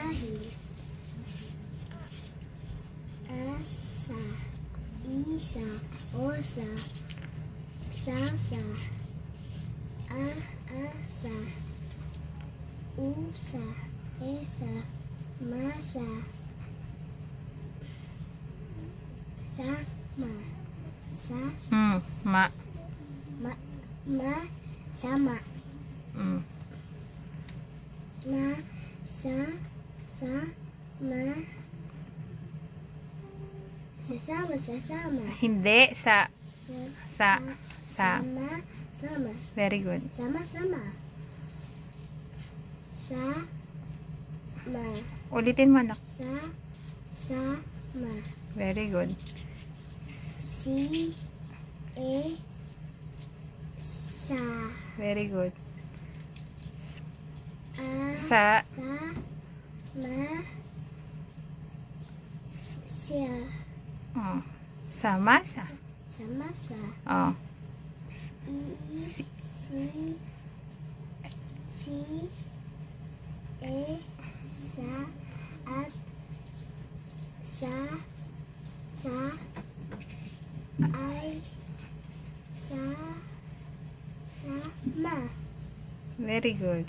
dahil. Asa, isa, osa, sasa, asa, usa, esa, masa, sama, sama, sasama. Hindi, sa. Sama. Very good. Sama. Ulitin mo, anak. Sama. Very good. Sa. Very good. Siya. Samasa. Samasa. At sama. Very good.